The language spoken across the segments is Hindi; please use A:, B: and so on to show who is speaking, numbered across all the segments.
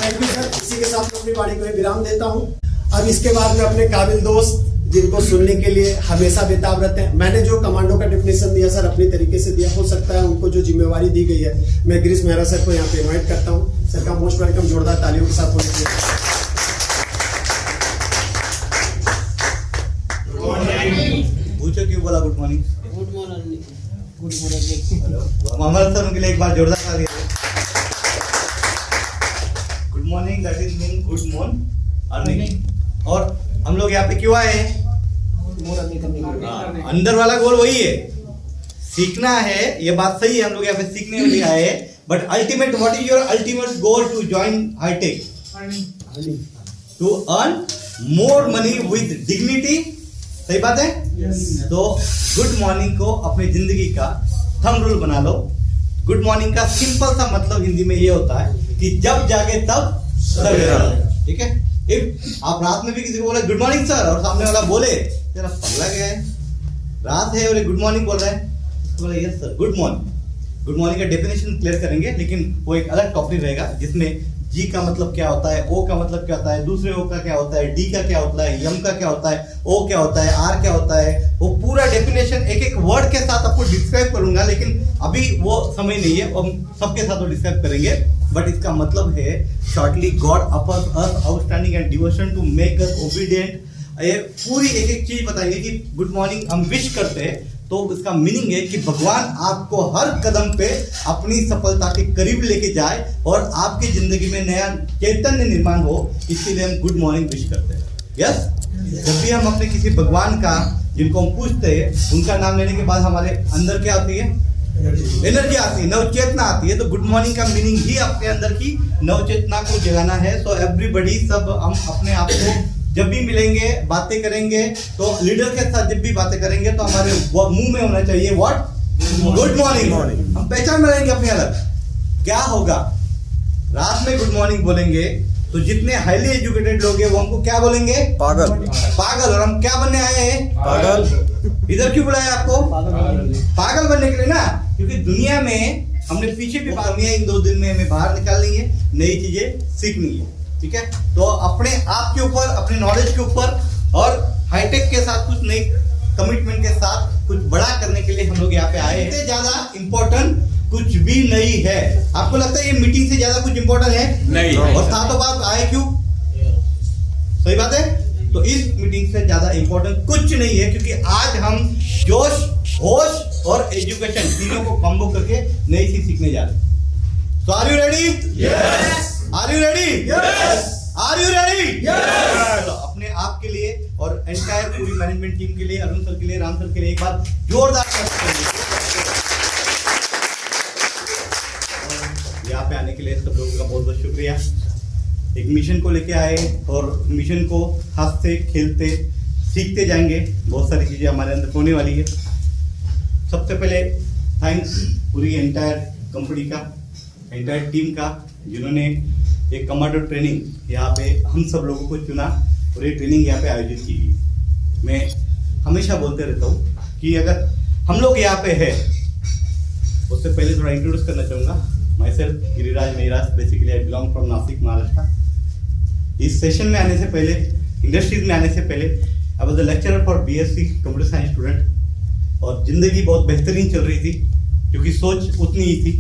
A: Thank you sir. इसी के साथ मैं अपनी वाणी को विराम देता हूँ। अब इसके बाद में अपने काबिल दोस्त जिनको सुनने के लिए हमेशा बेताब रहते हैं, मैंने जो कमांडो का डेफिनेशन दिया सर अपनी तरीके से दिया, हो सकता है उनको जो जिम्मेवारी दी गई है, मैं गिरीश मेहरा सर को यहाँ पे इन्वाइट करता हूँ। सर का मोस्ट वेलकम जोरदार तालियों के साथ होने चाहिए।
B: पूछो क्यों बोला good morning?
C: Good morning. Good morning.
B: हमारे सर उनके लिए एक बार जोरदार तालियां। Good morning that is mean good morning. और हम लोग यहाँ पे क्यों आए हैं? अंदर वाला गोल वही है, सीखना है। ये बात सही है, हम लोग यहाँ पे सीखने के लिए आए हैं। But ultimate what is your ultimate goal to join Hitech? To earn more money with dignity. सही बात है? तो गुड मॉर्निंग को अपनी जिंदगी का थंब रूल बना लो। गुड मॉर्निंग का सिंपल सा मतलब हिंदी में ये होता है कि जब जागे तब सवेरा। ठीक है? इफ आप रात में भी किसी को बोले गुड मॉर्निंग सर और सामने वाला बोले तेरा पगला गया है, रात है और गुड मॉर्निंग बोल रहा है, तो बोले yes sir good morning. Good morning का डेफिनेशन क्लियर करेंगे, लेकिन वो एक अलग टॉपिक रहेगा जिसमें जी का मतलब क्या होता है, ओ का मतलब क्या होता है, दूसरे ओ का क्या होता है, डी का क्या होता है, यम का क्या होता है, ओ क्या होता है, आर क्या होता है, वो पूरा डेफिनेशन एक एक वर्ड के साथ आपको डिस्क्राइब करूंगा। लेकिन अभी वो समय नहीं है, हम सबके साथ वो डिस्क्राइब करेंगे। बट इसका मतलब है shortly god upper us outstanding and devotion to make us obedient. ये पूरी एक एक चीज बताएंगे कि गुड मॉर्निंग हम विश करते हैं तो इसका मीनिंग है कि भगवान आपको हर कदम पे अपनी सफलता के करीब लेके जाए और आपकी जिंदगी में नया चैतन्य निर्माण हो, इसीलिए हम गुड मॉर्निंग विश करते हैं। यस? जब भी हम अपने किसी भगवान का जिनको हम पूछते हैं उनका नाम लेने के बाद हमारे अंदर क्या आती है? एनर्जी आती है, नवचेतना आती है। तो गुड मॉर्निंग का मीनिंग ही अपने अंदर की नवचेतना को जगाना है। सो एवरीबॉडी, सब हम अपने आप को जब भी मिलेंगे बातें करेंगे तो लीडर के साथ जब भी बातें करेंगे तो हमारे मुंह में होना चाहिए व्हाट? Good morning. हम पहचान बनाएंगे अपने अलग। क्या होगा? रात में गुड मॉर्निंग बोलेंगे तो जितने हाईली एजुकेटेड लोग हैं वो हमको क्या बोलेंगे? पागल। पागल। और हम क्या बनने आए हैं? पागल। इधर क्यों बुलाया आपको? पागल बनने के लिए ना, क्योंकि दुनिया में हमने पीछे भी बात किया, इन 2 दिन में हमें बाहर निकालनी है, नई चीजें सीखनी है। ठीक है? तो अपने आप के ऊपर, अपने नॉलेज के ऊपर और हाईटेक के साथ कुछ नई कमिटमेंट के साथ कुछ बड़ा करने के लिए हम लोग यहाँ पे आए हैं। इससे ज्यादा इम्पोर्टेंट कुछ भी नहीं है। आपको लगता है ये मीटिंग से ज्यादा कुछ इम्पोर्टेंट है? नहीं। और सातों बात आए क्यों? सही बात है? तो इस मीटिंग से ज्यादा इम्पोर्टेंट कुछ नहीं है, क्योंकि आज हम जोश, होश और एजुकेशन तीनों को कॉम्बो करके नई चीज सीखने जा रहे हैं। So are you ready? Yes. Are you ready? Yes. Are you ready? Yes. तो अपने आप के लिए और एंटायर पूरी मैनेजमेंट टीम के लिए, अरुण सर के लिए, राम सर के लिए एक बार जोरदार यहाँ पे आने के लिए सब लोगों का बहुत बहुत शुक्रिया। एक मिशन को लेके आए और मिशन को हंसते खेलते सीखते जाएंगे। बहुत सारी चीजें हमारे अंदर होने वाली है। सबसे पहले थैंक्स पूरी एंटायर कंपनी का, एंटायर टीम का, जिन्होंने एक कमांडो ट्रेनिंग यहाँ पे हम सब लोगों को चुना और ये ट्रेनिंग यहाँ पे आयोजित की गई। मैं हमेशा बोलते रहता हूँ कि अगर हम लोग यहाँ पे है, उससे पहले थोड़ा इंट्रोड्यूस करना चाहूँगा। My self Giriraj Mehraj, basically I belong from Nashik, Maharashtra. इस सेशन में आने से पहले, इंडस्ट्रीज में आने से पहले I was the lecturer for BSc computer science student. और जिंदगी बहुत बेहतरीन चल रही थी, क्योंकि सोच उतनी ही थी।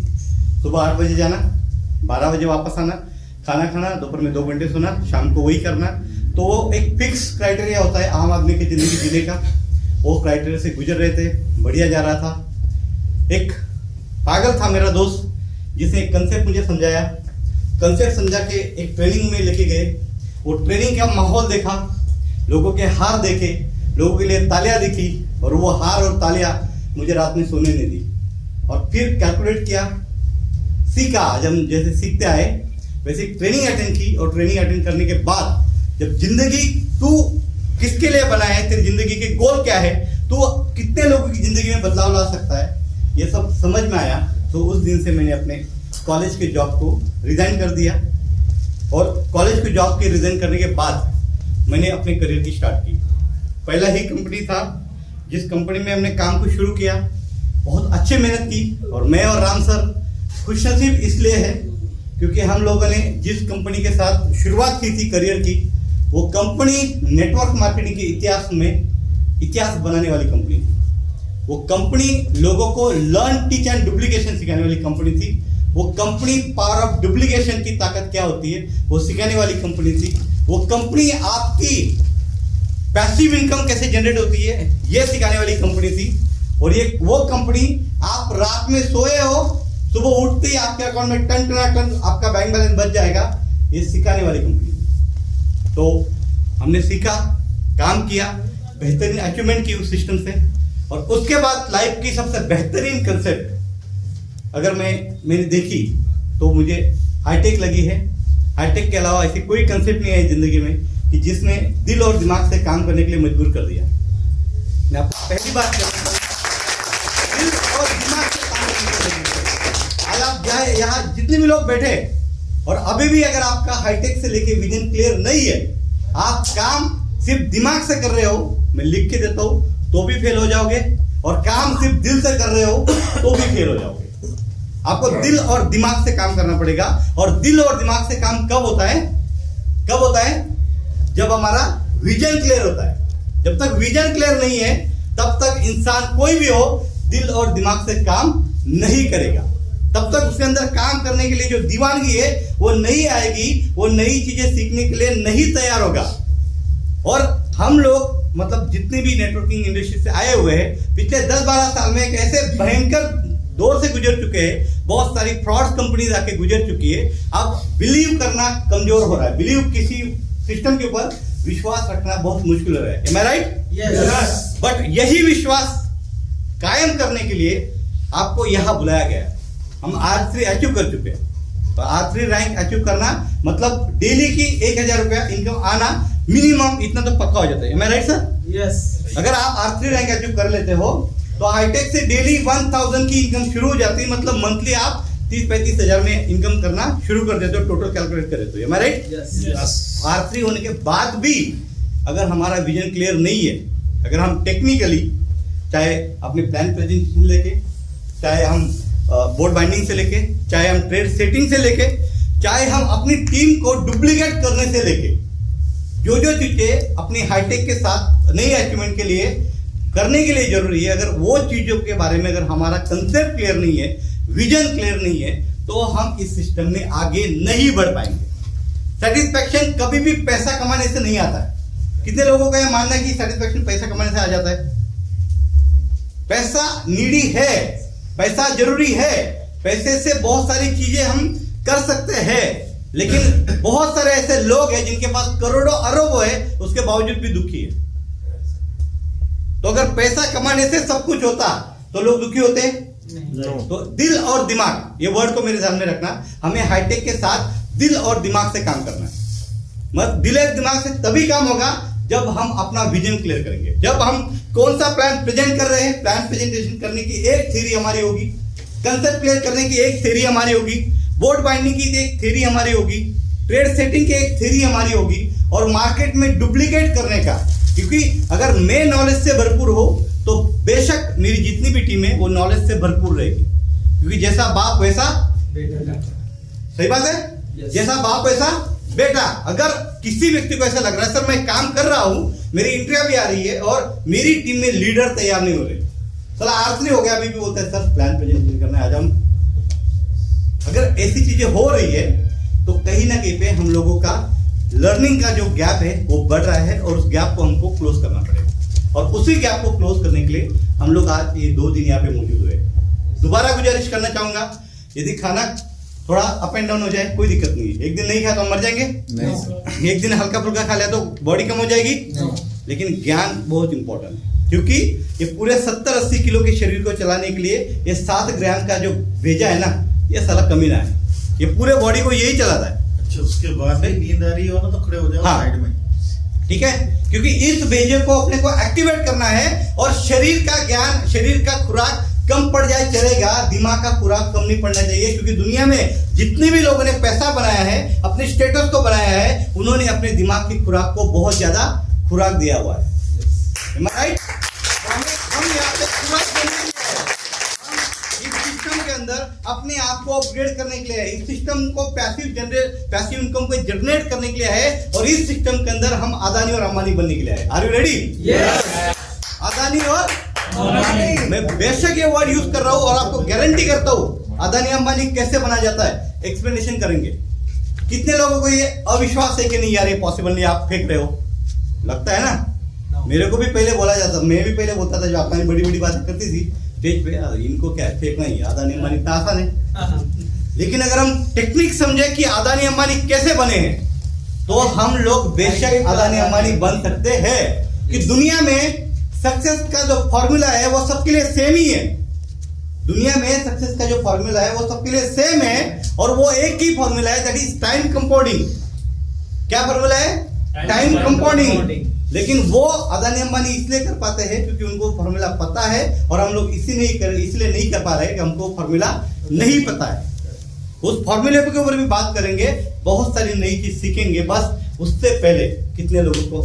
B: सुबह 8 बजे जाना, 12 बजे वापस आना, खाना खाना, दोपहर में 2 घंटे सोना, शाम को वही करना। तो वो एक फिक्स क्राइटेरिया होता है आम आदमी की जिंदगी जीने का। वो क्राइटेरिया से गुजर रहे थे, बढ़िया जा रहा था। एक पागल था मेरा दोस्त, जिसने एक कंसेप्ट मुझे समझाया। कंसेप्ट समझा के एक ट्रेनिंग में लेके गए। वो ट्रेनिंग का माहौल देखा, लोगों के हार देखे, लोगों के लिए तालियां दिखी, और वो हार और तालियां मुझे रात में सोने नहीं दी। और फिर कैलकुलेट किया, सीखा। जब जैसे सीखते आए वैसे ट्रेनिंग अटेंड की, और ट्रेनिंग अटेंड करने के बाद जब जिंदगी तू किसके लिए बना है, तेरी जिंदगी के गोल क्या है, तू कितने लोगों की जिंदगी में बदलाव ला सकता है, ये सब समझ में आया। तो उस दिन से मैंने अपने कॉलेज के जॉब को रिजाइन कर दिया। और कॉलेज के जॉब के रिजाइन करने के बाद मैंने अपने करियर की स्टार्ट की। पहला ही कंपनी था जिस कंपनी में हमने काम को शुरू किया, बहुत अच्छे मेहनत की। और मैं और राम सर खुशनसीब इसलिए है क्योंकि हम लोगों ने जिस कंपनी के साथ शुरुआत की थी करियर की, वो कंपनी नेटवर्क मार्केटिंग के इतिहास में इतिहास बनाने वाली कंपनी थी। वो कंपनी लोगों को लर्न टीच एंड डुप्लीकेशन सिखाने वाली कंपनी थी। वो कंपनी पावर ऑफ डुप्लीकेशन की ताकत क्या होती है वो सिखाने वाली कंपनी थी। वो कंपनी आपकी पैसिव इनकम कैसे जनरेट होती है ये सिखाने वाली कंपनी थी। और ये वो कंपनी, आप रात में सोए हो, सुबह उठते ही आपके अकाउंट में टन आपका बैंक बैलेंस बच जाएगा, ये सिखाने वाली कंपनी थी। तो हमने सीखा, काम किया, बेहतरीन अचीवमेंट की उस सिस्टम से। और उसके बाद लाइफ की सबसे बेहतरीन कंसेप्ट अगर मैंने देखी तो मुझे हाईटेक लगी है। हाईटेक के अलावा ऐसी कोई कंसेप्ट नहीं है जिंदगी में कि जिसने दिल और दिमाग से काम करने के लिए मजबूर कर दिया। मैं आपको पहली बात कर रहा हूं, दिल और दिमाग से काम करने के लिए। आज आप जाए, यहाँ जितने भी लोग बैठे और अभी भी अगर आपका हाईटेक से लेके विजन क्लियर नहीं है, आप काम सिर्फ दिमाग से कर रहे हो, मैं लिख के देता हूं तो भी फेल हो जाओगे, और काम सिर्फ दिल से कर रहे हो तो भी फेल हो जाओगे। आपको दिल और दिमाग से काम करना पड़ेगा। और दिल और दिमाग से काम कब होता है? कब होता है? जब हमारा विजन क्लियर होता है। जब तक विजन क्लियर नहीं है तब तक इंसान कोई भी हो दिल और दिमाग से काम नहीं करेगा। तब तक उसके अंदर काम करने के लिए जो दीवानगी है वो नहीं आएगी, वो नई चीजें सीखने के लिए नहीं तैयार होगा। और हम लोग मतलब जितने भी नेटवर्किंग इंडस्ट्री से आए हुए हैं पिछले 10-12 साल में एक ऐसे भयंकर दौर से गुजर चुके हैं, बहुत सारी फ्रॉड कंपनीज आके गुजर चुकी है। अब बिलीव करना कमजोर हो रहा है, बिलीव किसी सिस्टम के ऊपर विश्वास रखना बहुत मुश्किल हो रहा है। Am I right?
C: Yes.
B: But यही विश्वास कायम करने के लिए आपको यहां बुलाया गया है। हम R3 अचीव कर चुके हैं। तो R3 रैंक अचीव करना मतलब डेली की 1000 रुपया इनकम आना मिनिमम, इतना तो पक्का हो जाता है। Am I right, sir?
C: Yes.
B: अगर आप R3 रैंक अचीव कर लेते हो तो हाईटेक से डेली 1000 की इनकम शुरू हो जाती है। मतलब मंथली आप 30-35 हजार में इनकम करना शुरू कर देते हो, टोटल कैलकुलेट कर देते हो। Am I right?
C: Yes.
B: R3 होने के बाद भी अगर हमारा विजन क्लियर नहीं है, अगर हम टेक्निकली चाहे अपने प्लान प्रेजेंटेशन लेके, चाहे हम बोर्ड बाइंडिंग से लेके, चाहे हम ट्रेड सेटिंग से लेके, चाहे हम अपनी टीम को डुप्लीकेट करने से लेके, जो जो चीजें अपनी हाईटेक के साथ नई अचीवमेंट के लिए करने के लिए जरूरी है, अगर वो चीजों के बारे में अगर हमारा कंसेप्ट क्लियर नहीं है, विजन क्लियर नहीं है, तो हम इस सिस्टम में आगे नहीं बढ़ पाएंगे। सेटिस्फैक्शन कभी भी पैसा कमाने से नहीं आता है। कितने लोगों का यह मानना है कि सेटिस्फैक्शन पैसा कमाने से आ जाता है? पैसा नीडी है, पैसा जरूरी है, पैसे से बहुत सारी चीजें हम कर सकते हैं, लेकिन बहुत सारे ऐसे लोग हैं जिनके पास करोड़ों अरबों है, उसके बावजूद भी दुखी है। तो अगर पैसा कमाने से सब कुछ होता तो लोग दुखी होते? तो दिल और दिमाग, ये वर्ड को मेरे ध्यान में रखना, हमें हाईटेक के साथ दिल और दिमाग से काम करना है। मतलब दिल और दिमाग से तभी काम होगा जब हम अपना विजन क्लियर करेंगे। जब हम कौन सा प्लान प्रेजेंट कर रहे हैं, प्लान प्रेजेंटेशन करने की एक थ्योरी हमारी होगी, कंसेप्ट क्लियर करने की एक थ्योरी हमारी होगी, बोर्ड बाइंडिंग की एक थ्योरी हमारी होगी, ट्रेड सेटिंग की एक थ्योरी हमारी होगी, और मार्केट में डुप्लीकेट करने का। क्योंकि अगर मैं नॉलेज से भरपूर हो तो बेशक मेरी जितनी भी टीम है वो नॉलेज से भरपूर रहेगी, क्योंकि जैसा बाप वैसा बेटा। सही बात है?
C: Yes.
B: जैसा बाप वैसा बेटा। अगर किसी व्यक्ति को ऐसा लग रहा है सर मैं काम कर रहा हूं, मेरी इंटरव्यू भी आ रही है और मेरी टीम में लीडर तैयार नहीं हो रहे, चला R3 हो गया, अभी भी बोलता है सर प्लान प्रेजेंटेशन करना है आज हम। अगर ऐसी चीजें हो रही है तो कहीं ना कहीं पे हम लोगों का लर्निंग का जो गैप है वो बढ़ रहा है, और उस गैप को हमको क्लोज करना पड़ेगा। और उसी गैप को क्लोज करने के लिए हम लोग आज ये 2 दिन यहाँ पे मौजूद हुए। दोबारा गुजारिश करना चाहूंगा, यदि खाना थोड़ा अप एंड डाउन हो जाए कोई दिक्कत नहीं है। एक दिन नहीं खाया तो हम मर जाएंगे नहीं। एक दिन हल्का फुल्का खा लिया तो बॉडी कम हो जाएगी नहीं। लेकिन ज्ञान बहुत इंपॉर्टेंट है, क्योंकि ये पूरे 70-80 किलो के शरीर को चलाने के लिए ये 7 ग्राम का जो भेजा है ना, ये साला कमीना है, ये पूरे बॉडी को यही चलाता है।
D: अच्छा, उसके बाद भी नींद आ रही हो ना तो खड़े हो जाओ साइड में,
B: ठीक है? क्योंकि इस भेजे को अपने को एक्टिवेट करना है, और शरीर का ज्ञान, शरीर का खुराक कम पड़ जाए चलेगा, दिमाग का खुराक कम नहीं पड़ना चाहिए। क्योंकि दुनिया में जितने भी लोगों ने पैसा बनाया है, अपने स्टेटस को बनाया है, उन्होंने अपने दिमाग की खुराक को बहुत ज्यादा खुराक दिया हुआ है। Am I right? हम यहाँ पे खुराक देने के लिए, हम इस सिस्टम के अंदर अंदर अपने आप को अपग्रेड करने के लिए है, इस सिस्टम को पैसिव इनकम को जनरेट करने के लिए है, और इस सिस्टम के अंदर हम अदानी और अंबानी बनने के लिए है। Are you ready? अदानी और मैं बेशक ये वर्ड यूज कर रहा हूं और आपको गारंटी करता हूं अदानी अंबानी कैसे बना जाता है, एक्सप्लेनेशन करेंगे। कितने लोगों को ये अविश्वास है कि नहीं यार ये पॉसिबल नहीं, आप फेंक रहे हो, लगता है ना? मेरे को भी पहले बोला जाता, मैं भी पहले बोलता था, जो आपने बड़ी बड़ी बातें करती थी स्टेज पे, इनको क्या फेंकना ही, अदानी अंबानी इतना आसान है। लेकिन अगर हम टेक्निक समझे कि अदानी अंबानी कैसे बने हैं, तो हम लोग बेशक अदानी अंबानी बन सकते हैं। कि दुनिया में सक्सेस का जो फॉर्मूला है वो सबके लिए सेम ही है। दुनिया में सक्सेस का जो फॉर्मूला है वो सबके लिए सेम है, और वो एक ही फॉर्मूला है, दैट इज टाइम कंपाउंडिंग। क्या फॉर्मूला है? Time compounding. लेकिन वो अदानी अंबानी इसलिए कर पाते हैं क्योंकि उनको फॉर्मूला पता है, और हम लोग इसलिए नहीं कर पा रहे कि हमको फॉर्मूला नहीं पता है। उस फॉर्मूले के ऊपर भी बात करेंगे, बहुत सारी नई चीज सीखेंगे। बस उससे पहले कितने लोगों को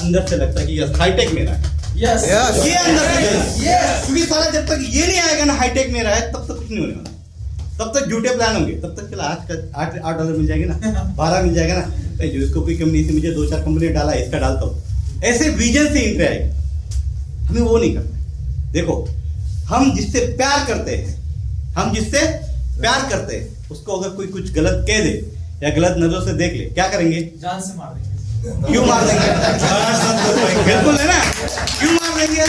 B: अंदर से लगता है कि यस हाईटेक मेरा है?
C: यस
B: ये अंदर से, क्योंकि सारा जब तक ये नहीं आएगा ना हाईटेक मेरा है, तब तक कुछ नहीं होने वाला। तब तक झूठे प्लान होंगे, तब तक चला आज का $8 मिल जाएगी ना, 12 मिल जाएगा ना, जो इसको कोई कंपनी से मुझे 2-4 कंपनी डाला है, इसका डालता हूँ, ऐसे विजन से इंटर आएगी। हमें वो नहीं करना। देखो, हम जिससे प्यार करते हैं उसको अगर कोई कुछ गलत कह दे या गलत नजरों से देख ले, क्या करेंगे?
C: जान से मार देंगे।
B: क्यों मार देंगे? बिल्कुल है ना, क्यों मार देंगे?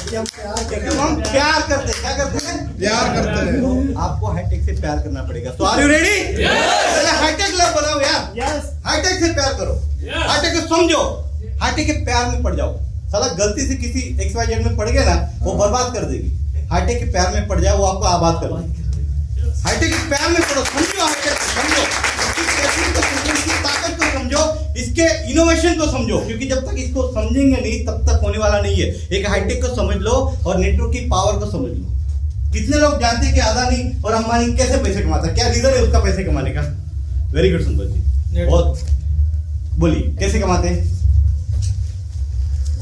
B: क्योंकि हम प्यार करते हैं। क्या करते हैं?
D: प्यार करते हैं।
B: तो आपको हाईटेक से प्यार करना पड़ेगा। तो आर यू रेडी? पहले हाईटेक लव बनाओ यार। हाईटेक से प्यार करो, हाईटेक को समझो, हाईटेक के प्यार में पड़ जाओ। साला गलती से किसी XYZ में पड़ गया ना, वो बर्बाद कर देगी। हाईटेक के प्यार में पड़ जाओ, वो आपको आबाद कर देगी। हाईटेक के प्यार में पड़ो, समझो हाईटेक को, समझो इसकी ताकत को, समझो इसके इनोवेशन को समझो, क्योंकि जब तक इसको समझेंगे नहीं तब तक होने वाला नहीं है। एक हाईटेक को समझ लो और नेटवर्क की पावर को समझ लो। कितने लोग जानते हैं कि अदानी और अंबानी कैसे पैसे कमाता है? क्या रीजन है उसका पैसे कमाने का? वेरी गुड संतोष जी, बहुत बोलिए कैसे कमाते हैं?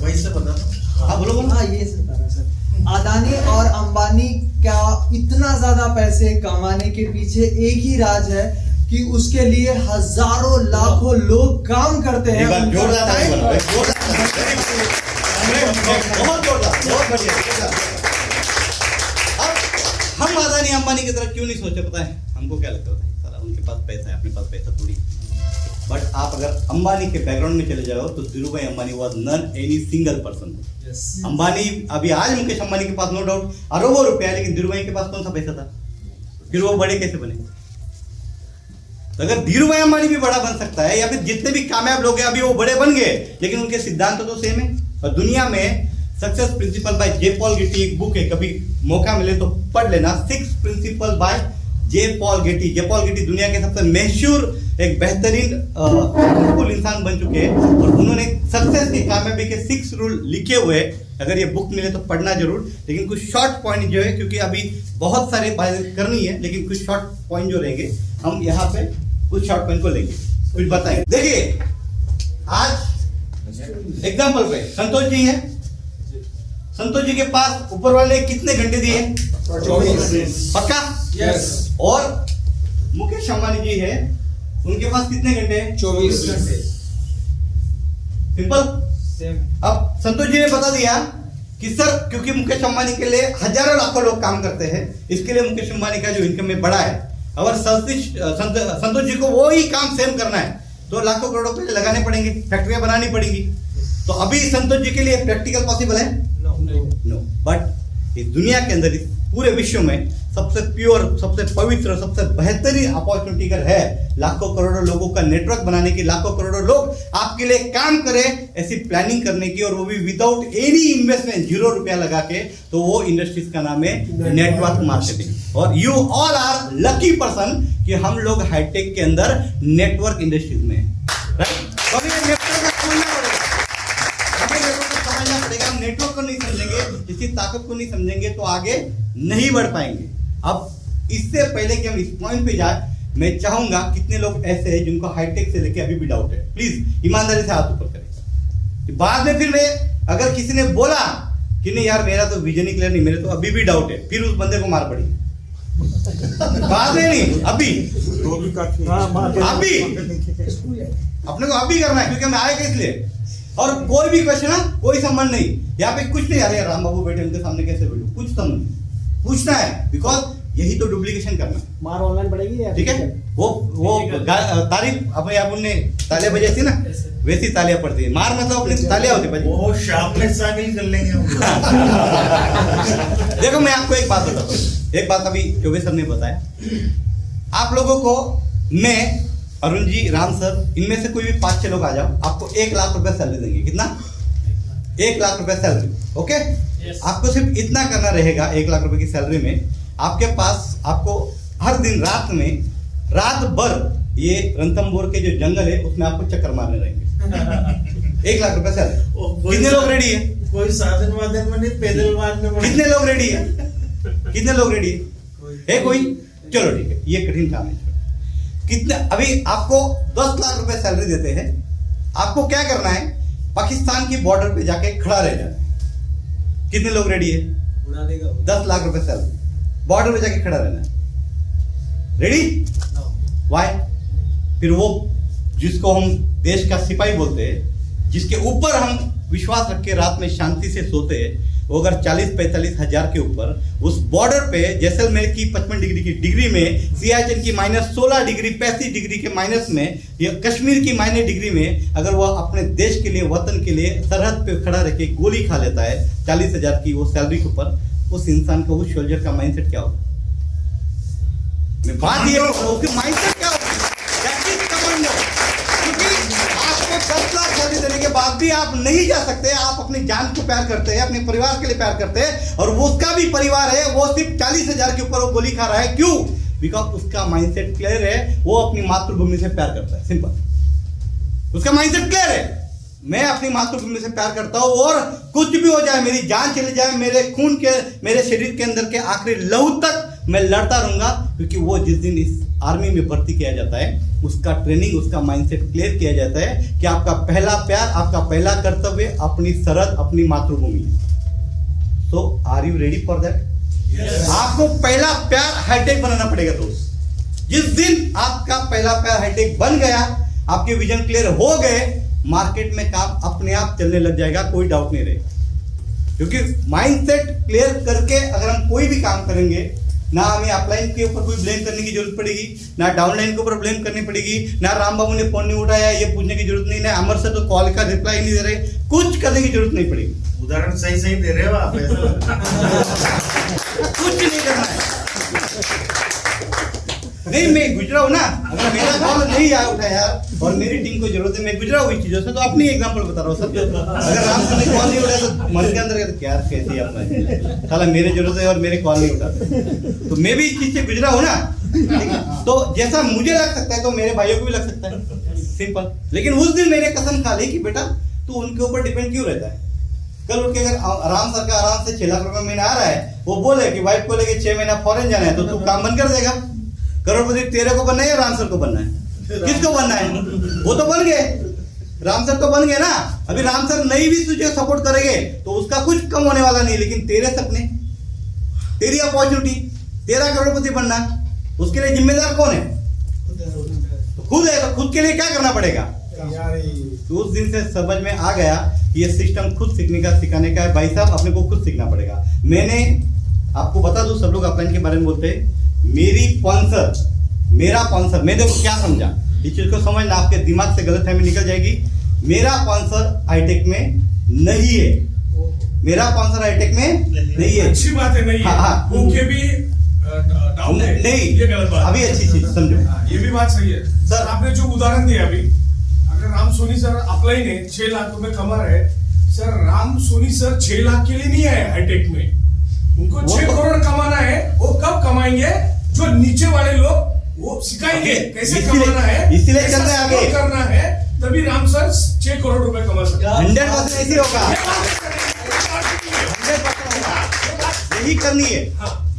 D: वही से बता दो।
B: हाँ बोलो बोलो।
C: हाँ ये सर, अदानी और अंबानी का इतना ज्यादा पैसे कमाने के पीछे एक ही राज है कि उसके लिए हजारों लाखों लोग काम करते हैं।
B: जोरदार बहुत जोरदार, बहुत बढ़िया। अब हम अदानी अंबानी की तरह क्यों नहीं सोचे? पता है हमको क्या लगता है? सारा उनके पास पैसा है, अपने पास पैसा थोड़ी। बट आप अगर अंबानी के बैकग्राउंड में चले जाओ तो Dhirubhai Ambani was not any single person. Ambani, अभी आज मुकेश अंबानी के पास नो डाउट अरबों रुपया, लेकिन धीरूभाई के पास कौन सा पैसा था? फिर वो बड़े कैसे बने? तो अगर धीरूभाई अंबानी भी बड़ा बन सकता है, या फिर जितने भी कामयाब लोग हैं अभी वो बड़े बन गए, लेकिन उनके सिद्धांत तो सेम है। और दुनिया में success principal by J Paul Getty एक बुक है, कभी मौका मिले तो पढ़ लेना। 6 principal by J Paul Getty. J Paul Getty दुनिया के सबसे मशहूर एक बेहतरीन इंसान बन चुके हैं, और उन्होंने सक्सेस की कामयाबी के 6 रूल लिखे हुए। अगर ये बुक मिले तो पढ़ना जरूर। लेकिन कुछ शॉर्ट पॉइंट जो है, क्योंकि अभी बहुत सारे बातें करनी है, लेकिन कुछ शॉर्ट पॉइंट जो रहेंगे हम यहाँ पे कुछ शॉर्ट पॉइंट को लेंगे, कुछ बताएंगे। देखिए आज एग्जाम्पल पे संतोष जी है, संतोष जी के पास ऊपर वाले कितने घंटे दिए? 24। पक्का?
C: यस।
B: और मुकेश अंबानी जी है, उनके पास कितने घंटे हैं?
C: 24 घंटे।
B: सिंपल।
C: सेम।
B: अब संतोष जी ने बता दिया कि सर क्योंकि मुकेश अंबानी के लिए हजारों लाखों लोग काम करते हैं, इसके लिए मुकेश अंबानी का जो इनकम में बड़ा है। अगर संतोष जी को वो ही काम सेम करना है तो लाखों करोड़ों रुपए लगाने पड़ेंगे, फैक्ट्रियां बनानी पड़ेंगी। तो अभी संतोष जी के लिए प्रैक्टिकल पॉसिबल है? नो। बट इस दुनिया के अंदर, इस पूरे विश्व में सबसे प्योर, सबसे पवित्र, सबसे बेहतरीन अपॉर्चुनिटी अगर है लाखों करोड़ों लोगों का नेटवर्क बनाने की, लाखों करोड़ों लोग आपके लिए काम करें, ऐसी प्लानिंग करने की, और वो भी विदाउट एनी इन्वेस्टमेंट, 0 रुपया लगा के, तो वो इंडस्ट्रीज का नाम है नेटवर्क मार्केटिंग। और you all are lucky person कि हम लोग हाईटेक के अंदर नेटवर्क इंडस्ट्रीज में हैं। कभी नेटवर्क का समझना पड़ेगा, हमें नेटवर्क को समझना पड़ेगा। हम नेटवर्क को नहीं समझेंगे, इसकी ताकत को नहीं समझेंगे तो आगे नहीं बढ़ पाएंगे। अब इससे पहले कि हम इस पॉइंट पे जाए, मैं चाहूंगा कितने लोग ऐसे हैं जिनको हाईटेक से लेके अभी भी डाउट है, प्लीज ईमानदारी से हाथ ऊपर करें। बाद में फिर मैं अगर किसी ने बोला कि नहीं यार मेरा तो विजन ही क्लियर नहीं, मेरे तो अभी भी डाउट है, फिर उस बंदे को मार पड़ी। बाद में नहीं, अभी अभी अपने को अभी करना है, क्योंकि हम आए किस लिए। और कोई भी क्वेश्चन है, कोई संबंध नहीं, यहाँ पे कुछ नहीं। अरे राम बाबू बैठे उनके सामने कैसे बैठू, कुछ संबंध नहीं, पूछना है, बिकॉज यही तो डुप्लीकेशन करना है।
E: मार ऑनलाइन पड़ेगी या
B: ठीक है, वो तारीफ अपने आप उनने तालियां बजाई थी ना, वैसी तालियां पड़ती है। मार मतलब अपनी तालियां होती है।
D: वो शार्पनेस शामिल कर लेंगे हम लोग।
B: देखो मैं आपको एक बात बताता हूँ, एक बात अभी चौबे सर ने बताया, आप लोगों को मैं, अरुण जी, राम सर, इनमें से कोई भी 5-6 लोग आ जाओ, आपको 1 लाख रुपए सैलरी देंगे। कितना? 1 लाख रुपए सैलरी। ओके, आपको सिर्फ इतना करना रहेगा 1 लाख रुपए की सैलरी में, आपके पास आपको हर दिन रात भर ये रणथंभौर के जो जंगल है उसमें आपको चक्कर मारने रहेंगे। 1 लाख रुपए सैलरी। कितने लोग रेडी है?
D: कोई साधन वाधन में नहीं, पैदल मारने में।
B: कितने लोग रेडी है? कितने लोग रेडी है? कोई? चलो ठीक है, ये कठिन काम है। कितने, अभी आपको 10 लाख रुपए सैलरी देते हैं, आपको क्या करना है? पाकिस्तान की बॉर्डर पे जाके खड़ा रह जाना है। कितने लोग रेडी है?
C: उड़ा देगा
B: 10 लाख रुपए सैलरी, बॉर्डर पे जाके खड़ा रहना है। रेडी? वाई? फिर वो जिसको हम देश का सिपाही बोलते हैं, जिसके ऊपर हम विश्वास रख के रात में शांति से सोते हैं, वो अगर 40-45 हजार के ऊपर उस बॉर्डर पे जैसलमेर की 55 डिग्री की डिग्री में, सियाचिन की -16 डिग्री 35 डिग्री के माइनस में, या कश्मीर की -डिग्री में अगर वो अपने देश के लिए, वतन के लिए सरहद पे खड़ा रह के गोली खा लेता है 40 हजार की वो सैलरी के ऊपर, उस इंसान का, उस सोल्जर का माइंडसेट क्या होगा? मैं बात ये उसके माइंडसेट क्या होगा? क्योंकि आपको 10 लाख सैलरी देने के बाद भी आप नहीं जा सकते। आप अपनी जान को प्यार करते हैं, अपने परिवार के लिए प्यार करते हैं, और वो उसका भी परिवार है, वो सिर्फ 40 हजार के ऊपर वो गोली खा रहा है। क्यों? बिकॉज उसका माइंडसेट क्लियर है, वो अपनी मातृभूमि से प्यार करता है। सिंपल, उसका माइंडसेट क्लियर है, मैं अपनी मातृभूमि से प्यार करता हूं, और कुछ भी हो जाए, मेरी जान चली जाए, मेरे खून के, मेरे शरीर के अंदर के आखिरी लहू तक मैं लड़ता रहूंगा। क्योंकि वो जिस दिन इस आर्मी में भर्ती किया जाता है, उसका ट्रेनिंग, उसका माइंडसेट क्लियर किया जाता है कि आपका पहला प्यार, आपका पहला कर्तव्य अपनी सरहद, अपनी मातृभूमि। So are you ready for that? आपको पहला प्यार हाईटेक बनाना पड़ेगा दोस्त। जिस दिन आपका पहला प्यार हाईटेक बन गया, आपके विजन क्लियर हो गए, मार्केट में काम अपने आप चलने लग जाएगा, कोई डाउट नहीं रहेगा। क्योंकि माइंडसेट क्लियर करके अगर हम कोई भी काम करेंगे, ना हमें अपलाइन के ऊपर कोई ब्लेम करने की जरूरत पड़ेगी, ना डाउनलाइन के ऊपर ब्लेम करनी पड़ेगी, ना राम बाबू ने फोन नहीं उठाया ये पूछने की जरूरत नहीं, ना अमर सर तो कॉल का रिप्लाई नहीं दे रहे, कुछ करने की जरूरत नहीं पड़ेगी।
D: उदाहरण सही दे रहे हो आप,
B: कुछ नहीं करना है। नहीं, मैं गुजरा हूं ना, अगर मेरा कॉल नहीं आया उठा यार, और मेरी टीम को जरूरत है, मैं गुजरा हुई चीजों से, तो अपनी एग्जांपल बता रहा हूँ सब। अगर राम सर ने कॉल नहीं उठाया तो मन के अंदर क्या कैसी अपना साला मेरे जरूरत है और मेरे कॉल नहीं उठाते, तो मैं भी इस चीज से गुजरा हूं ना। तो जैसा मुझे लग सकता है तो मेरे भाइयों को भी लग सकता है, सिंपल। लेकिन उस दिन मैंने कसम खा ली कि बेटा तू उनके ऊपर डिपेंड क्यों रहता है। कल उठ के अगर आराम सर का आराम से 6 लाख रुपए महीना आ रहा है, वो बोले कि वाइफ को लेके 6 महीना फॉरेन जाना है, तो तू काम बंद कर देगा। करोड़पति तेरे को बनना है या राम सर को बनना है? किसको बनना है? वो तो बन गए, राम सर तो बन गए ना। अभी राम सर नहीं भी तुझे सपोर्ट करेंगे तो उसका कुछ कम होने वाला नहीं, लेकिन तेरे सपने, तेरी अपॉर्चुनिटी, तेरा करोड़पति बनना, उसके लिए जिम्मेदार कौन है? तो खुद है, तो खुद के लिए क्या करना पड़ेगा? तो उस दिन से समझ में आ गया ये सिस्टम खुद सीखने का, सिखाने का है भाई साहब, अपने को खुद सीखना पड़ेगा। मैंने आपको बता दूं, सब लोग अपलाइन के बारे में बोलते हैं, मेरा स्पॉन्सर, मैं देखो क्या समझा, इस चीज को समझना, आपके दिमाग से गलतफहमी निकल जाएगी। मेरा स्पॉन्सर हाईटेक में नहीं है, मेरा स्पॉन्सर हाईटेक में नहीं है।
F: अच्छी बात है, नहीं
B: हाँ,
F: उनके भी डाउन है,
B: नहीं,
F: ये गलत बात,
B: अभी अच्छी चीज समझो,
F: ये भी बात सही है सर। आपने जो उदाहरण दिया अभी, अगर राम सोनी सर अपलाइन है, 6 लाख रुपए कमा रहे सर, राम सोनी सर 6 लाख के लिए नहीं आए हाईटेक में, उनको 6 करोड़ कमाना है। वो कब कमाएंगे? जो नीचे वाले लोग वो सिखाएंगे कैसे कमाना है,
B: इसीलिए चल रहे आगे
F: करना है, तभी राम सर 6 करोड़ रुपए कमा सकते हैं।
B: 100% ऐसे होगा, 100% यही करनी है।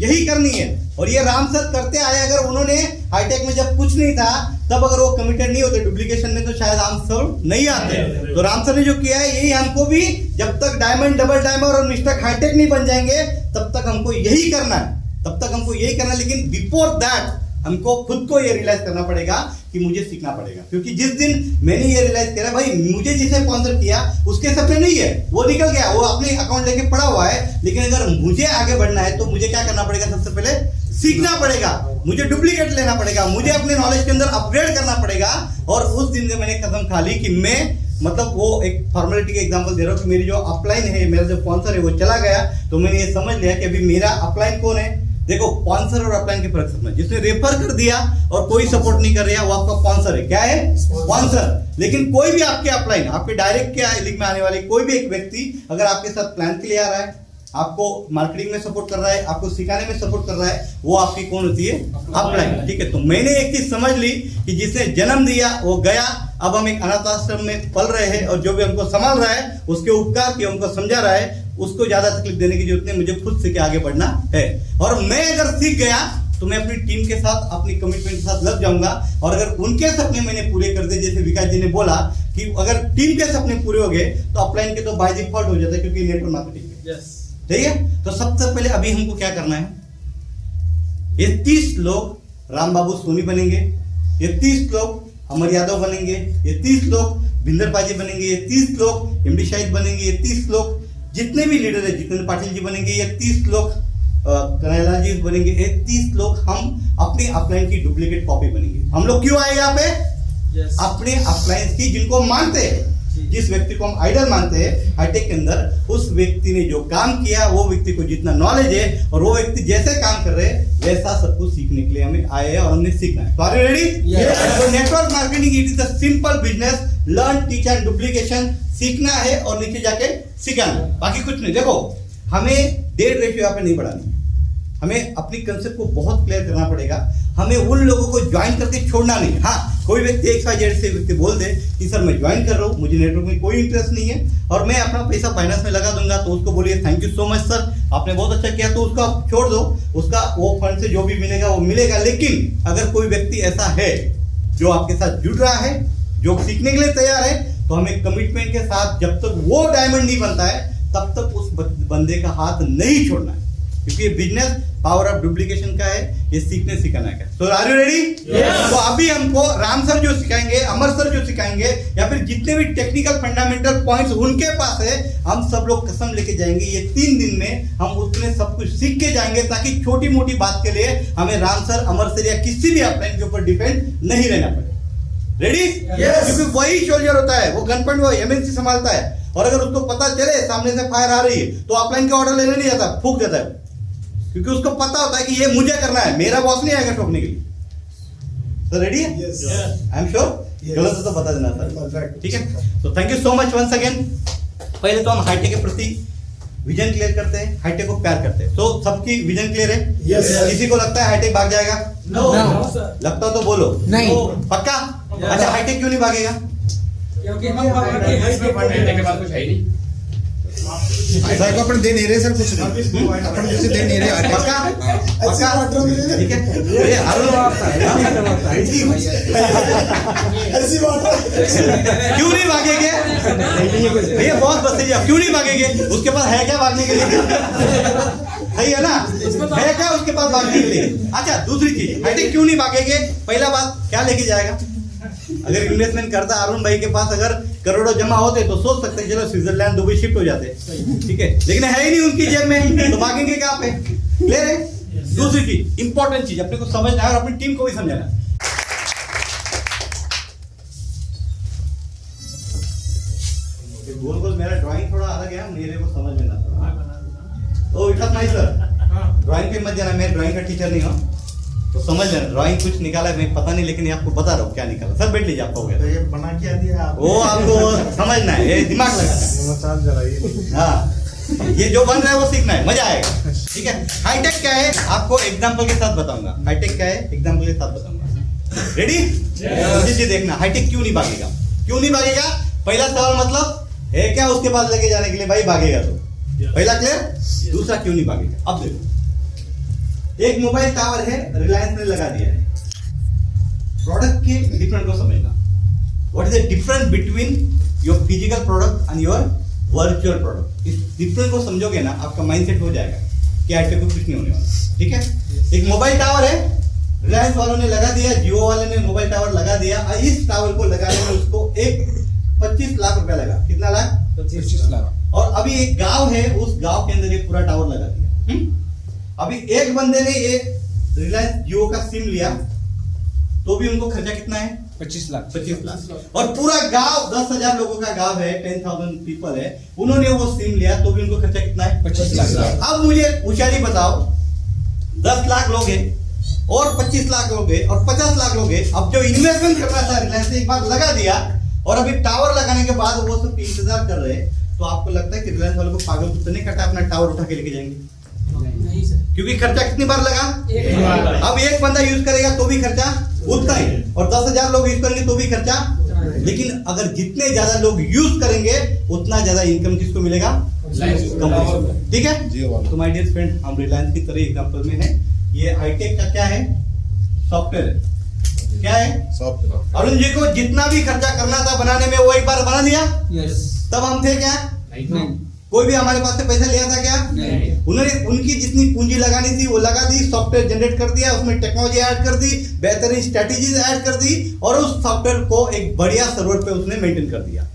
B: यही करनी है। और ये राम सर करते आए। अगर उन्होंने हाईटेक में जब कुछ नहीं था तब अगर वो कमिटेड नहीं होते डुप्लीकेशन में तो शायद राम सर नहीं आते। तो राम सर ने जो किया है यही हमको भी, जब तक डायमंड, डबल डायमंड और मिस्टर हाईटेक नहीं बन जाएंगे तब तक हमको यही करना है, तब तक हमको यही करना है। लेकिन बिफोर दैट हमको खुद को ये रियलाइज करना पड़ेगा कि मुझे सीखना पड़ेगा। क्योंकि जिस दिन मैंने ये रियलाइज करा भाई मुझे जिसे स्पॉन्सर किया उसके सपने नहीं है, वो निकल गया, वो अपने अकाउंट लेके पड़ा हुआ है। लेकिन अगर मुझे आगे बढ़ना है तो मुझे क्या करना पड़ेगा? सबसे पहले सीखना पड़ेगा, मुझे डुप्लीकेट लेना पड़ेगा, मुझे अपने नॉलेज के अंदर अपग्रेड करना पड़ेगा। और उस दिन से मैंने कसम खा ली कि मैं, मतलब वो एक फॉर्मेलिटी का एग्जांपल दे रहा हूँ कि मेरी जो अपलाइन है, मेरा जो स्पॉन्सर है वो चला गया, तो मैंने ये समझ लिया कि अभी मेरा अपलाइन कौन है। देखो स्पॉन्सर और अपलाइन के फर्क समझ, जिसने रेफर कर दिया और कोई सपोर्ट नहीं कर रहा वो आपका स्पॉन्सर है। क्या है? स्पॉन्सर। लेकिन कोई भी आपके अपलाइन, आपके डायरेक्ट के लिंक में आने वाले कोई भी एक व्यक्ति अगर आपके साथ प्लान के लिए आ रहा है, आपको मार्केटिंग में सपोर्ट कर रहा है, आपको सिखाने में सपोर्ट कर रहा है, वो आपकी कौन होती है? अपलाइन। ठीक है, तो मैंने एक चीज समझ ली कि जिसने जन्म दिया वो गया, अब हम एक अनाथ आश्रम में पल रहे हैं और जो भी हमको संभाल रहा है उसके उपकार की हमको समझा रहा है, उसको ज्यादा तकलीफ देने की जरूरत नहीं, मुझे खुद सीख के आगे बढ़ना है। और मैं अगर सीख गया तो मैं अपनी टीम के साथ, अपनी कमिटमेंट के साथ लग जाऊंगा। और अगर उनके सपने मैंने पूरे कर दिए, जैसे विकास जी ने बोला कि अगर टीम के सपने पूरे हो गए तो अपलाइन के तो बाय डिफॉल्ट हो जाता है, क्योंकि नेटवर्क मार्केटिंग है। ठीक है, तो सबसे पहले अभी हमको क्या करना है? ये 30 लोग राम बाबू सोनी बनेंगे, ये 30 लोग अमर यादव बनेंगे, ये 30 लोग भिंदर पाजी बनेंगे, ये 30 लोग एमडी शाहिद बनेंगे, ये 30 लोग जितने भी लीडर है, जितेंद्र पाटिल जी बनेंगे, ये 30 लोग कन्हैया जी बनेंगे, ये 30 लोग हम अपने अपलाइन की डुप्लीकेट कॉपी बनेंगे। हम लोग क्यों आए यहाँ पे? अपने अपलाइन की, जिनको मानते हैं, जिस व्यक्ति को हम आइडल मानते हैं हाईटेक के अंदर, उस व्यक्ति ने जो काम किया, वो व्यक्ति को जितना नॉलेज है और वो व्यक्ति जैसे काम कर रहे हैं वैसा सब कुछ सीखने के लिए हमें आए हैं और हमने सीखना है। Are you ready? तो network marketing it is a simple business, learn, teach and duplication. सीखना है और नीचे जाके सिखाना, बाकी कुछ नहीं। देखो हमें डेट रेशियो यहाँ पे नहीं बढ़ानी, हमें अपनी कंसेप्ट को बहुत क्लियर करना पड़ेगा। हमें उन लोगों को ज्वाइन करके छोड़ना नहीं। हाँ, कोई व्यक्ति XYZ से व्यक्ति बोल दे कि सर मैं ज्वाइन कर रहा हूँ, मुझे नेटवर्क में कोई इंटरेस्ट नहीं है और मैं अपना पैसा फाइनेंस में लगा दूंगा, तो उसको बोलिए thank you so much sir, आपने बहुत अच्छा किया, तो उसको आप छोड़ दो, उसका वो फंड से जो भी मिलेगा वो मिलेगा। लेकिन अगर कोई व्यक्ति ऐसा है जो आपके साथ जुड़ रहा है, जो सीखने के लिए तैयार है, तो हमें कमिटमेंट के साथ जब तक वो डायमंड नहीं बनता है तब तक उस बंदे का हाथ नहीं छोड़ना है। क्योंकि ये बिजनेस पावर ऑफ डुप्लीकेशन का है, ये सीखने सिखाना का। तो आर यू रेडी? तो अभी हमको राम सर जो सिखाएंगे, अमर सर जो सिखाएंगे, या फिर जितने भी टेक्निकल फंडामेंटल पॉइंट्स उनके पास है, हम सब लोग कसम लेके जाएंगे ये 3 दिन में हम उसमें सब कुछ सीख के जाएंगे, ताकि छोटी मोटी बात के लिए हमें राम सर, अमर सर या किसी भी अपलाइन के ऊपर डिपेंड नहीं रहना पड़े। रेडी? क्योंकि वही सोल्जर होता है, वो गन पॉइंट, वो एमएनसी संभालता है, और अगर उसको पता चले सामने से फायर आ रही है तो अपलाइन का ऑर्डर लेने नहीं जाता, फूंक देता है, क्योंकि उसको पता होता है कि ये मुझे करना है, मेरा बॉस नहीं आएगा ठोकने के लिए। तो रेडी है? I am sure. गलत हो तो बता देना सर, ठीक है? तो thank you so much once again. पहले तो हम हाईटेक के प्रति विजन क्लियर करते हैं, हाईटेक को प्यार करते हैं। तो सबकी विजन क्लियर है? किसी को लगता है हाईटेक भाग जाएगा? लगता हो तो बोलो
E: नहीं।
B: पक्का? अच्छा, हाईटेक क्यों नहीं भागेगा?
E: क्योंकि हम हाईटेक के बाद कुछ है ही नहीं।
G: सर को अपन दे नहीं रहे सर, कुछ नहीं अपन कुछ दे नहीं रहे।
B: पक्का? पक्का? ठीक है। ये क्यों नहीं भागेंगे? भैया बहुत बस क्यों नहीं भागेंगे? उसके पास है क्या भागने के लिए? सही है ना? है क्या उसके पास भागने के लिए? अच्छा, दूसरी चीज, हाईटेक क्यों नहीं भागेंगे? पहला बात, क्या लेके जाएगा? अगर इन्वेस्टमेंट करता अरुण भाई के पास अगर करोड़ों जमा होते तो सोच सकते चलो स्विट्जरलैंड, दुबई शिफ्ट हो जाते, ठीक है, लेकिन है ही नहीं उनकी जेब में, तो भागेंगे क्या पे? क्लियर है? दूसरी चीज, इंपॉर्टेंट चीज अपने को समझना है और अपनी टीम को भी समझना है। गोल गोल मेरा ड्राइंग थोड़ा अलग है, मेरे को समझ में ना थोड़ा। Oh it was nice sir, drawing पे मत जाना, मैं ड्राइंग का टीचर नहीं हूँ, तो समझ लेना। ड्राइंग कुछ निकाला मैं पता नहीं, लेकिन आपको बता रहा हूँ क्या निकाला। सर बैठ लीजिए, आपका हो गया।
D: तो ये बना क्या दिया आप?
B: वो आपको समझना है, ये दिमाग लगाना है। हाँ, ये जो बन रहा है वो सीखना है, मजा आएगा, ठीक है? हाईटेक क्या है आपको एग्जांपल के साथ बताऊंगा। हाईटेक क्या है एग्जांपल के साथ बताऊंगा। रेडी? जी देखना, हाईटेक क्यों नहीं भागेगा? क्यों नहीं भागेगा? पहला सवाल मतलब है क्या उसके पास लेके जाने के लिए? भाई भागेगा तो पहला क्लियर। दूसरा, क्यों नहीं भागेगा? अब देखो, एक मोबाइल टावर है, रिलायंस ने लगा दिया है। प्रोडक्ट के डिफरेंट को समझना। What is the difference between your physical product and your virtual product? इस डिफरेंस को समझोगे ना, आपका माइंडसेट हो जाएगा कि हाईटेक को कुछ नहीं होने वाला। ठीक है, एक मोबाइल टावर है, रिलायंस वालों ने लगा दिया, जियो वाले ने मोबाइल टावर लगा दिया, और इस टावर को लगाने में उसको 25 लाख रुपया लगा। कितना लाख?
G: 25 लाख।
B: और अभी एक गांव है, उस गांव के अंदर ये पूरा टावर लगा दिया। अभी एक बंदे ने ये रिलायंस जियो का सिम लिया, तो भी उनको खर्चा कितना है?
G: 25 लाख।
B: 25 लाख। और पूरा गांव 10,000 लोगों का गांव है, 10,000 पीपल है, उन्होंने वो सिम लिया, तो भी उनको खर्चा कितना है?
G: 25 लाख।
B: अब मुझे होशियारी बताओ, 10 लाख लोग हैं और 25 लाख लोग हैं और 50 लाख लोग हैं। अब जो इन्वेस्टमेंट करना था रिलायंस ने एक बार लगा दिया, और अभी टावर लगाने के बाद वो सब इंतजार कर रहे हैं, तो आपको लगता है कि रिलायंस वालों को पागल कुत्ते नहीं कटा अपना टावर उठा के लेके जाएंगे?
E: नहीं सर,
B: क्योंकि खर्चा कितनी बार लगा?
E: एक बार।
B: अब एक बंदा यूज करेगा तो भी खर्चा उतना ही, और 10,000 लोग यूज करेंगे तो भी खर्चा। लेकिन अगर जितने ज्यादा लोग यूज करेंगे उतना ज्यादा इनकम किसको मिलेगा? कंपनी को। ठीक है,
G: जियो वाला।
B: तो माय डियर फ्रेंड, हम रिलायंस की तरह एग्जांपल में है। ये हाईटेक का क्या है? सॉफ्टवेयर है। क्या है?
G: सॉफ्टवेयर।
B: अरुण जी को जितना भी खर्चा करना था बनाने में, वो एक बार बना दिया।
C: यस।
B: तब हम थे क्या?
C: नहीं।
B: कोई भी हमारे पास से पैसा लिया था क्या?
C: नहीं।
B: उन्होंने उनकी जितनी पूंजी लगानी थी वो लगा दी, सॉफ्टवेयर जनरेट कर दिया, उसमें टेक्नोलॉजी ऐड कर दी, बेहतरीन स्ट्रेटेजीज ऐड कर दी, और उस सॉफ्टवेयर को एक बढ़िया सर्वर पे उसने मेंटेन कर दिया।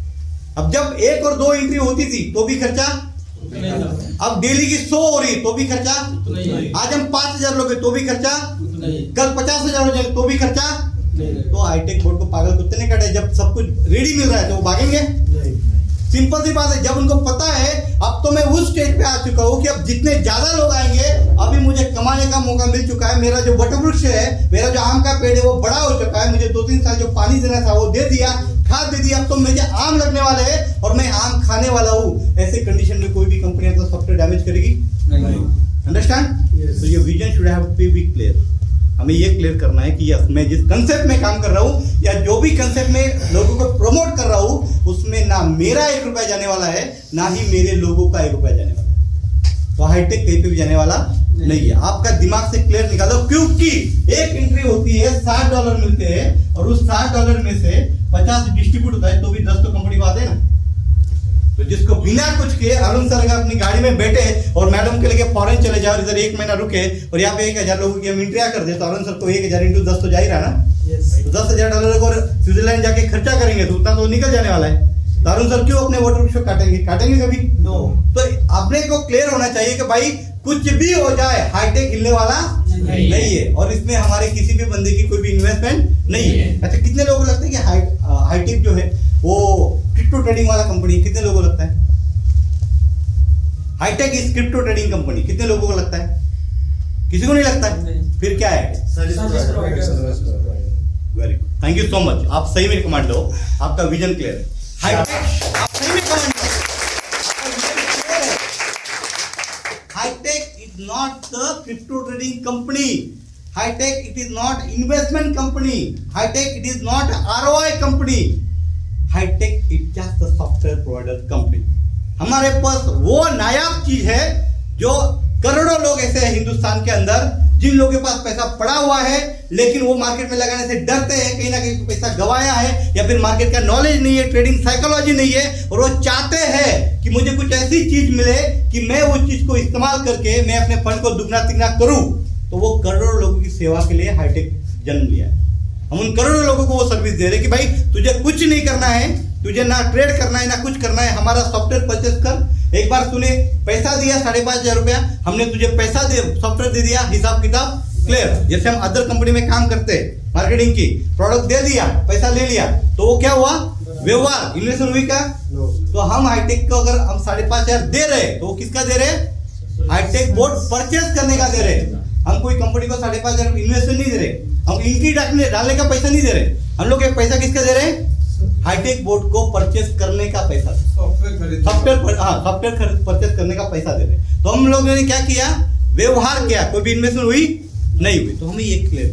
B: अब जब 1 और 2 एंट्री होती थी तो भी खर्चा, अब डेली की 100 हो रही तो भी खर्चा, आज हम 5,000 लोग हैं तो भी खर्चा, कल 50,000 हो जाए तो भी खर्चा। तो हाईटेक बोर्ड को पागल कुत्ते ने काटे। जब सब कुछ रेडी मिल रहा है तो वो भागेंगे? सिंपल सी बात है, जब उनको पता है अब तो मैं उस स्टेज पे आ चुका हूं कि अब जितने ज्यादा लोग आएंगे, अभी मुझे कमाने का मौका मिल चुका है, मेरा जो वटवृक्ष है, मेरा जो आम का पेड़ है वो बड़ा हो चुका है, मुझे 2-3 साल जो पानी देना था वो दे दिया, खाद दे दिया, अब तो मुझे आम लगने वाले हैं और मैं आम खाने वाला हूँ। ऐसे कंडीशन में कोई भी कंपनी अपना सॉफ्टवेयर डैमेज करेगी? अंडरस्टैंड? तो ये vision should have to be clear. हमें ये क्लियर करना है कि यस, मैं जिस कंसेप्ट में काम कर रहा हूँ या जो भी कंसेप्ट में लोगों को प्रमोट कर रहा हूँ, उसमें ना मेरा 1 रुपया जाने वाला है, ना ही मेरे लोगों का 1 रुपया जाने वाला है। तो हाईटेक कहीं पे भी जाने वाला नहीं है। आपका दिमाग से क्लियर निकालो, क्योंकि एक एंट्री होती है, $60 मिलते हैं, और उस $60 में से 50 डिस्ट्रीब्यूट होता है, तो भी 10 तो कंपनी को आते हैं ना। तो जिसको बिना कुछ किए, अरुण सर अगर अपनी गाड़ी में बैठे और मैडम के लेके फॉरेन चले जाओ, इधर 1 महीना रुके और यहाँ पे 1,000 लोगों की हम इंट्रिया कर दे, तो अरुण सर को 1,000 × 10 तो जा ही रहा ना। तो $10,000 को स्विट्जरलैंड जाके खर्चा करेंगे तो उतना तो निकल जाने वाला है। तो अरुण सर क्यों अपने वोटर काटेंगे कभी?
C: नो।
B: तो अपने को क्लियर होना चाहिए कि भाई कुछ भी हो जाए, हाईटेक हिलने वाला नहीं है, और इसमें हमारे किसी भी बंदे की कोई भी इन्वेस्टमेंट नहीं है। अच्छा, कितने लोगों को लगता है कि हाईटेक जो है वो क्रिप्टो ट्रेडिंग वाला कंपनी? कितने लोगों को लगता है Hitech is crypto trading company? कितने लोगों को लगता है? किसी को नहीं लगता है। फिर क्या है? Very good, thank you so much. आप सही में कमांड लो, आपका विजन क्लियर है। हाईटेक आप सही में कमांड लो। Hitech is not the crypto trading company, Hitech it is not investment company, Hitech it is not ROI company, Hitech it just the software provider company. हमारे पास वो नायाब चीज है जो करोड़ों लोग ऐसे हैं हिंदुस्तान के अंदर, जिन लोगों के पास पैसा पड़ा हुआ है, लेकिन वो मार्केट में लगाने से डरते हैं, कहीं ना कहीं पैसा गवाया है, या फिर मार्केट का नॉलेज नहीं है, ट्रेडिंग साइकोलॉजी नहीं है, और वो चाहते हैं कि मुझे कुछ ऐसी चीज मिले कि मैं उस चीज को इस्तेमाल करके मैं अपने फंड को दुगना तिगना करूं। तो वो करोड़ों लोगों की सेवा के लिए हाईटेक जन्म लिया है। हम उन करोड़ों लोगों को वो सर्विस दे रहे हैं कि भाई तुझे कुछ नहीं करना है, तुझे ना ट्रेड करना है ना कुछ करना है, हमारा सॉफ्टवेयर परचेस कर। एक बार तूने पैसा दिया 5,500 रुपया, हमने तुझे पैसा दे, सॉफ्टवेयर दे दिया, हिसाब किताब क्लियर। जैसे हम अदर कंपनी में काम करते हैं, मार्केटिंग की, प्रोडक्ट दे दिया, पैसा ले लिया, तो वो क्या हुआ? व्यवहार, इन्वेस्टमेंट हुई का? तो हम हाईटेक को अगर हम 5,500 दे रहे, तो वो किसका दे रहे? हाईटेक बोर्ड परचेस करने का दे रहे। हम कोई कंपनी को 5,500 इन्वेस्टमेंट नहीं दे रहे, हम एंट्री डालने का पैसा नहीं दे रहे, हम लोग एक पैसा किसका दे रहे हैं? हाईटेक बोर्ड को परचेस करने का पैसा, सॉफ्टवेयर परचेस करने का पैसा दे रहे। तो हम लोगों ने क्या किया? व्यवहार किया, कोई भी इन्वेस्टमेंट हुई नहीं हुई। तो हमें ये क्लियर?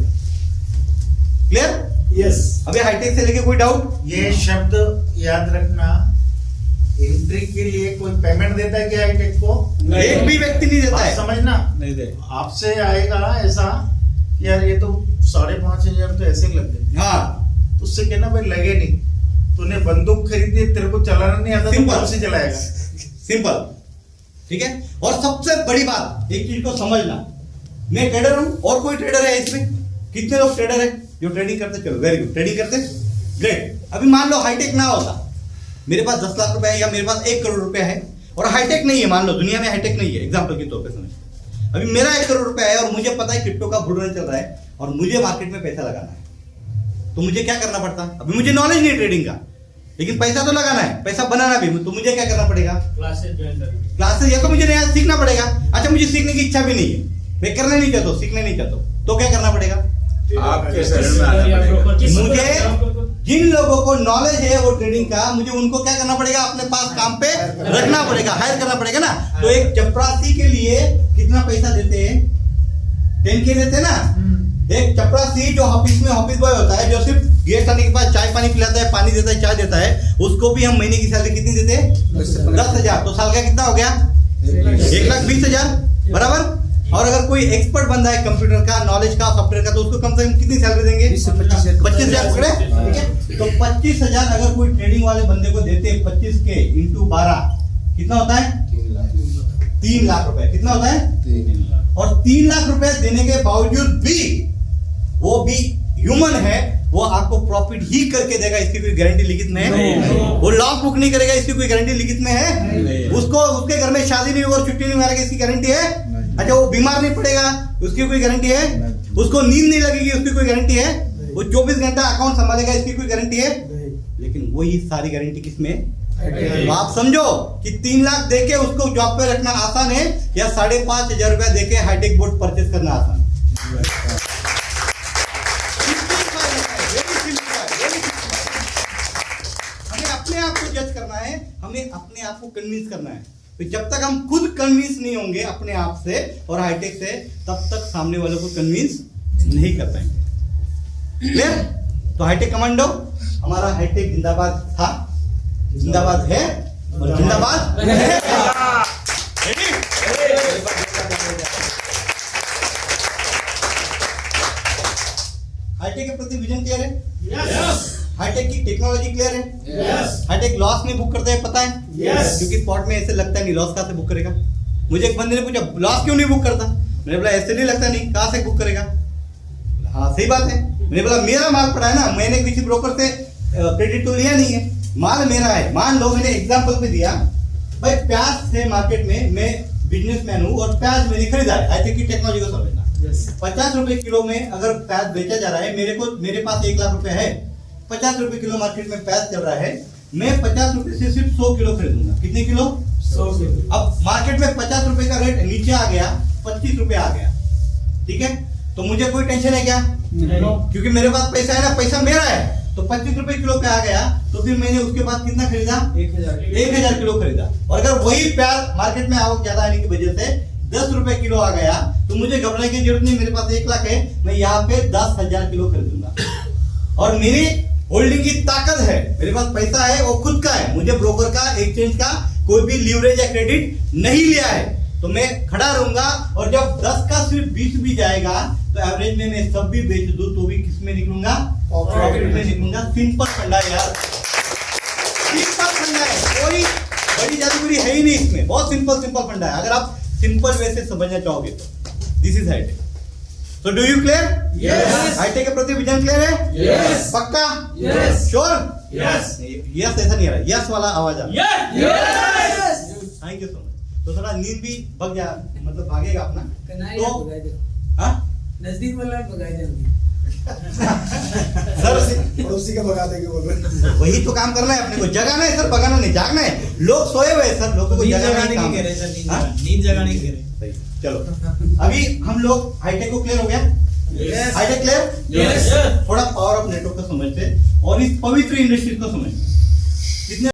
A: यस।
B: अभी हाईटेक से लेके कोई डाउट?
D: ये शब्द याद रखना, एंट्री के लिए कोई पेमेंट देता है क्या हाईटेक को?
B: एक भी व्यक्ति नहीं देता
D: बात
B: है।
D: समझना,
B: नहीं दे।
D: आपसे आएगा ऐसा कि यार ये तो 5,500 तो ऐसे ही लग गए,
B: हाँ,
D: तो उससे कहना भाई लगे नहीं, तूने बंदूक खरीदी है, तेरे को चलाना नहीं आता तो
B: सिंपल।
D: कौन से चलाएगा?
B: सिंपल, ठीक है। और सबसे बड़ी बात, एक चीज को समझना, मैं ट्रेडर हूं और कोई ट्रेडर है इसमें? कितने लोग ट्रेडर है जो ट्रेडिंग करते? चलो वेरी गुड, ट्रेडिंग करते, ग्रेट। अभी मान लो हाईटेक ना होता, मेरे पास 10 लाख रुपए है या मेरे पास 1 करोड़ रुपए है और हाईटेक नहीं है, मान लो दुनिया में हाईटेक नहीं है, एग्जांपल के तौर पे समझ। अभी मेरा 1 करोड़ रुपए है और मुझे पता है क्रिप्टो का बुल रन चल रहा है और मुझे मार्केट में पैसा लगाना है, तो मुझे क्या करना पड़ता? अभी मुझे नॉलेज नहीं है ट्रेडिंग का, लेकिन पैसा तो लगाना है, पैसा बनाना भी, तो मुझे क्या करना पड़ेगा?
E: क्लासेस ज्वाइन करनी।
B: क्लासेस, या तो मुझे नया सीखना पड़ेगा। अच्छा, मुझे सीखने की इच्छा भी नहीं है, मैं करना नहीं चाहता, सीखना नहीं चाहता, तो क्या करना पड़ेगा?
D: आपके शरण में आना पड़ेगा।
B: मुझे जिन लोगों को नॉलेज है वो ट्रेडिंग का, मुझे उनको क्या करना पड़ेगा? अपने पास काम पे रखना पड़ेगा, हायर करना पड़ेगा ना। तो एक चपरासी के लिए कितना पैसा देते हैं? 10K देते हैं ना। एक चपरासी जो ऑफिस में ऑफिस बॉय होता है, जो सिर्फ गेस्ट आने के बाद चाय पानी पिलाता है, पानी देता है, चाय देता है, उसको भी हम महीने की सैलरी कितनी देते हैं? 10,000। तो साल का कितना हो गया? 1,20,000 बराबर। और अगर कोई एक्सपर्ट बंदा है कंप्यूटर का, नॉलेज का, सॉफ्टवेयर का, तो उसको कम से कम कितनी सैलरी देंगे? 25,000 पकड़े, ठीक है। तो 25,000 अगर कोई ट्रेडिंग वाले बंदे को देते हैं, 25K इंटू 12 कितना होता है? 3 लाख रुपए। कितना होता है? और 3 लाख रुपए देने के बावजूद भी वो भी ह्यूमन है, वो आपको प्रॉफिट ही करके देगा, इसकी कोई गारंटी लिखित में है? वो लॉस बुक नहीं करेगा, इसकी कोई गारंटी लिखित में है? उसको उसके घर में शादी नहीं होगा, छुट्टी नहीं मारेगा, इसकी गारंटी है? अच्छा, वो बीमार नहीं पड़ेगा, उसकी कोई गारंटी है? उसको नींद नहीं लगेगी, उसकी कोई गारंटी है? वो 24 घंटा अकाउंट संभालेगा, इसकी कोई गारंटी है? लेकिन वही सारी गारंटी किसमें? तो आप समझो कि 3 लाख देके उसको जॉब पे रखना आसान है या 5,500 रुपया देके हाईटेक बोर्ड परचेस करना आसान है? हमें अपने आप को जज करना है, हमें अपने आप को कन्विंस करना है। तो जब तक हम खुद कन्विंस नहीं होंगे अपने आप से और हाईटेक से, तब तक सामने वालों को कन्विंस नहीं कर पाएंगे। क्लियर? तो हाईटेक कमांडो हमारा हाईटेक जिंदाबाद था, जिंदाबाद है और जिंदाबाद रहेगा। हाईटेक के प्रति विजन क्लियर है?
F: यस।
B: हाईटेक की टेक्नोलॉजी क्लियर है?
F: यस।
B: हाईटेक लॉस नहीं बुक करते हैं, पता है?
F: यस।
B: क्योंकि स्पॉट में ऐसे लगता है नहीं, लॉस कहाँ से बुक करेगा? मुझे एक बंदे ने पूछा लॉस क्यों नहीं बुक करता? मैंने बोला ऐसे नहीं लगता, नहीं, कहाँ से बुक करेगा? हाँ सही बात है। मैंने बोला मेरा माल पड़ा है ना, मैंने किसी ब्रोकर से क्रेडिट तो लिया नहीं है, माल मेरा है। मान लो मैंने एग्जांपल पे दिया, भाई प्याज से मार्केट में मैं बिजनेसमैन हूँ और प्याज मैंने खरीदा है। हाईटेक की टेक्नोलॉजी को समझना। 50 रुपए किलो में अगर प्याज बेचा जा रहा है, मेरे पास 1 लाख रुपए है, 50 रुपए किलो मार्केट में प्याज चल रहा है, मैं 50 रुपए से सिर्फ 100 किलो खरीदूंगा। कितने किलो?
F: 100 किलो।
B: अब मार्केट में 50 रुपए का रेट नीचे आ गया, 25 रुपए आ गया, ठीक है, तो मुझे कोई टेंशन है क्या? क्योंकि मेरे पास पैसा है ना, पैसा मेरा है। तो 25 रुपए किलो पे आ गया, तो फिर मैंने उसके बाद कितना खरीदा? 1,000 किलो खरीदा। और अगर वही प्याज मार्केट में आवक ज्यादा आने की वजह से 10 रुपए किलो आ गया, तो मुझे घबराने की जरूरत नहीं, मेरे पास 1 लाख है, मैं यहाँ पे 10,000 किलो खरीदूंगा। और मेरी होल्डिंग की ताकत है, मेरे पास पैसा है, वो खुद का है, मुझे ब्रोकर का, एक्सचेंज का कोई भी लीवरेज या क्रेडिट नहीं लिया है, तो मैं खड़ा रहूंगा। और जब 10 का सिर्फ 20 भी जाएगा, तो एवरेज में मैं सब भी बेच दूं तो भी किस में निकलूंगा? प्रॉफिट में निकलूंगा। सिंपल फंडा यार, सिंपल फंडा है, कोई बड़ी जादूगरी है ही नहीं इसमें, बहुत सिंपल फंडा है। अगर आप सिंपल वे से समझना चाहोगे तो this is high tech. So do you clear?
F: Yes.
B: High tech के प्रति विजन क्लियर है?
F: Yes.
B: पक्का?
F: Yes.
B: श्योर?
F: Yes.
B: यस ऐसा नहीं आ रहा, यस वाला आवाज आ रहा है।
F: Yes.
B: Thank you so much. तो थोड़ा नींद भी भग जा, मतलब भागेगा अपना।
E: तो
B: हाँ
E: नजदीक वाला भगाई जल्दी।
B: सर
A: पड़ोसी का भगा देंगे बोल रहे।
B: वही तो काम करना है अपने को, जगाना है सर, भगाना नहीं, जागना है। लोग सोए हुए हैं सर, लोगों को जगाना नहीं काम है। हाँ?
E: नींद जगाने के लिए।
B: सही, चलो अभी हम लोग हाईटेक को क्लियर हो गया?
F: Yes.
B: High tech clear?
F: Yes.
B: थोड़ा पावर ऑफ नेटवर्क को समझते और इस पवित्र इंडस्ट्री को समझते।